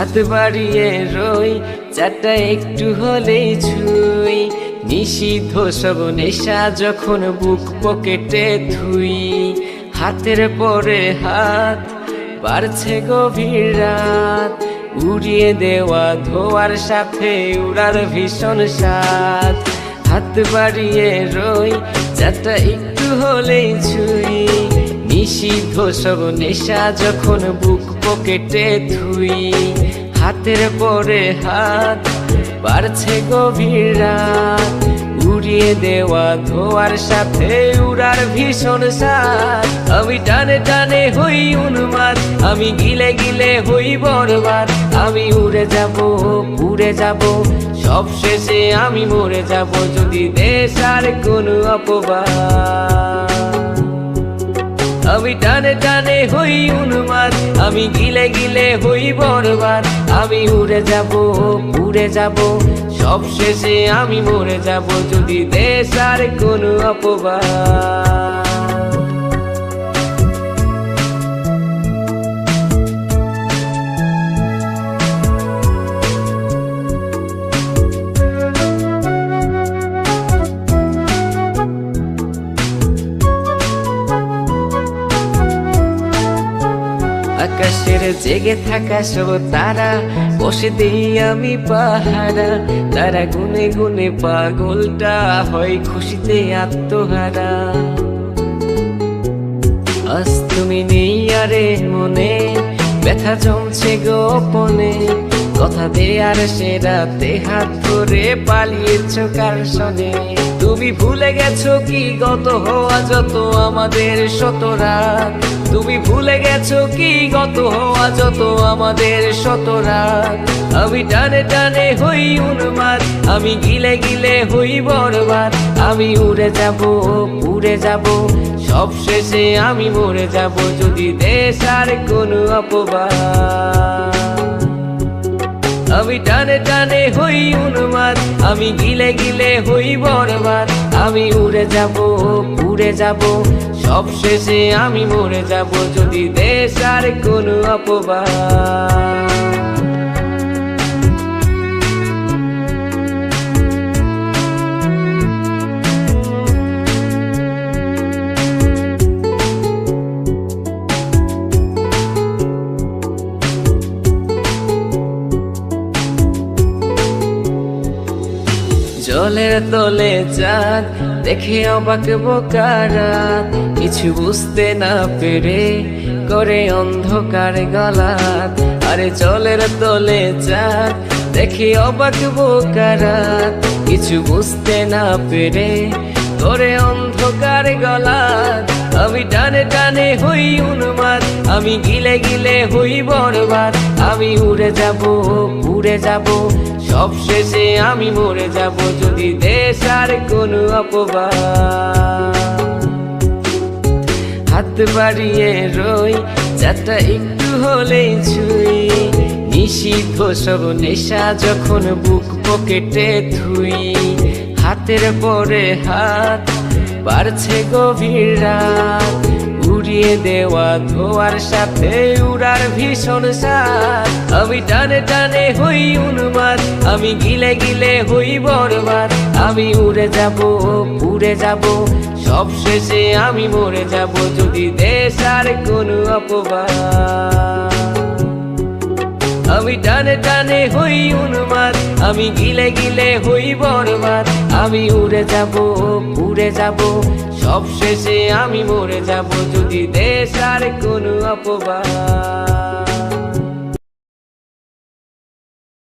হাত বাড়িয়ে রই চারটা একটু হলেই ছুঁই, নিষিদ্ধ সব নেশা যখন বুক পকেটে থুই। হাতের পরে হাত বাড়ছে গভীর রাত, উড়িয়ে দেওয়া ধোয়ার সাথে উড়ার ভীষণ স্বাদ। হাত বাড়িয়ে রই চারটা একটু হলেই ছুঁই, নিষিদ্ধ সব নেশা যখন বুক পকেটে থুই। হাতের পরে হাত বাড়ছে গভীর রাত, উড়িয়ে দেওয়া ধোয়ার সাথে উড়ার ভীষণ স্বাদ। আমি টানে টানে হই উন্মাদ, আমি গিলে গিলে হই বরবাদ। আমি উড়ে যাব উড়ে যাব, সব শেষে আমি মরে যাব যদি দেশ আর কোনো অপবাদ। আমি টানে টানে হই উন্মাদ, আমি গিলে গিলে হই বরবাদ। আমি উড়ে যাব উড়ে যাব, সব শেষে আমি মরে যাব যদি দেশ আর কোনো অপবাদ। আকাশের জেগে থাকা সব তারা বসে দেই আমি পাহারা। তারা গুনে গুনে পাগলটা হয় খুশিতে আত্মহারা। আজ তুমি নেই আরে মনে, ব্যথা জমছে গোপনে। কথা দেয়ার সে রাতে হাত ধরে পালিয়েছ কার সনে। তুমি ভুলে গেছো কি গত হওয়া যত আমাদের শত রাত। তুমি ভুলে গেছো কি গত হওয়া যত আমাদের শত রাত। আমি টানে টানে হই উন্মাদ, আমি গিলে গিলে হই বরবাদ। আমি উড়ে যাব উড়ে যাব, সব শেষে আমি মরে যাব যদি দেশ আর কোনো অপবাদ। আমি টানে টানে হই উন্মাদ, আমি গিলে গিলে হই বরবাদ। আমি উড়ে যাব উড়ে যাব, সব শেষে আমি মরে যাব যদি দেশ আর কোনো অপবাদ। জলের তলে চাঁদ দেখে অবাক বোকারা, কিছু বুঝতে না পেরে করে অন্ধকার গলাত। আরে জলের তলে চাঁদ দেখে অবাক বোকারা, কিছু বুঝতে না পেরে করে অন্ধকার গলাত। আমি টানে টানে হই উন্মাদ, আমি গিলে গিলে হই বরবাদ। আমি উড়ে যাব উড়ে যাব, সব শেষে আমি মরে যাব যদি দেশ আর কোনো অপবাদ। হাত বাড়িয়ে রই চারটা একটু হলেই ছুঁই, নিষিদ্ধ সব নেশা যখন বুক পকেটে থুই। হাতের পরে হাত বাড়ছে গভীর রাত, উড়িয়ে দেওয়া ধোয়ার সাথে উড়ার ভীষণ স্বাদ। আমি টানে টানে হই উন্মাদ, আমি গিলে গিলে হই বরবাদ। আমি উড়ে যাব উড়ে যাব, সব শেষে আমি মরে যাব যদি দেশ আর কোনো অপবাদ। আমি টানে টানে হই উন্মাদ, আমি গিলে গিলে হই বরবাদ। আমি উড়ে যাব উড়ে যাব, সব শেষে আমি মরে যাব যদি দেশ আর কোনো অপবাদ।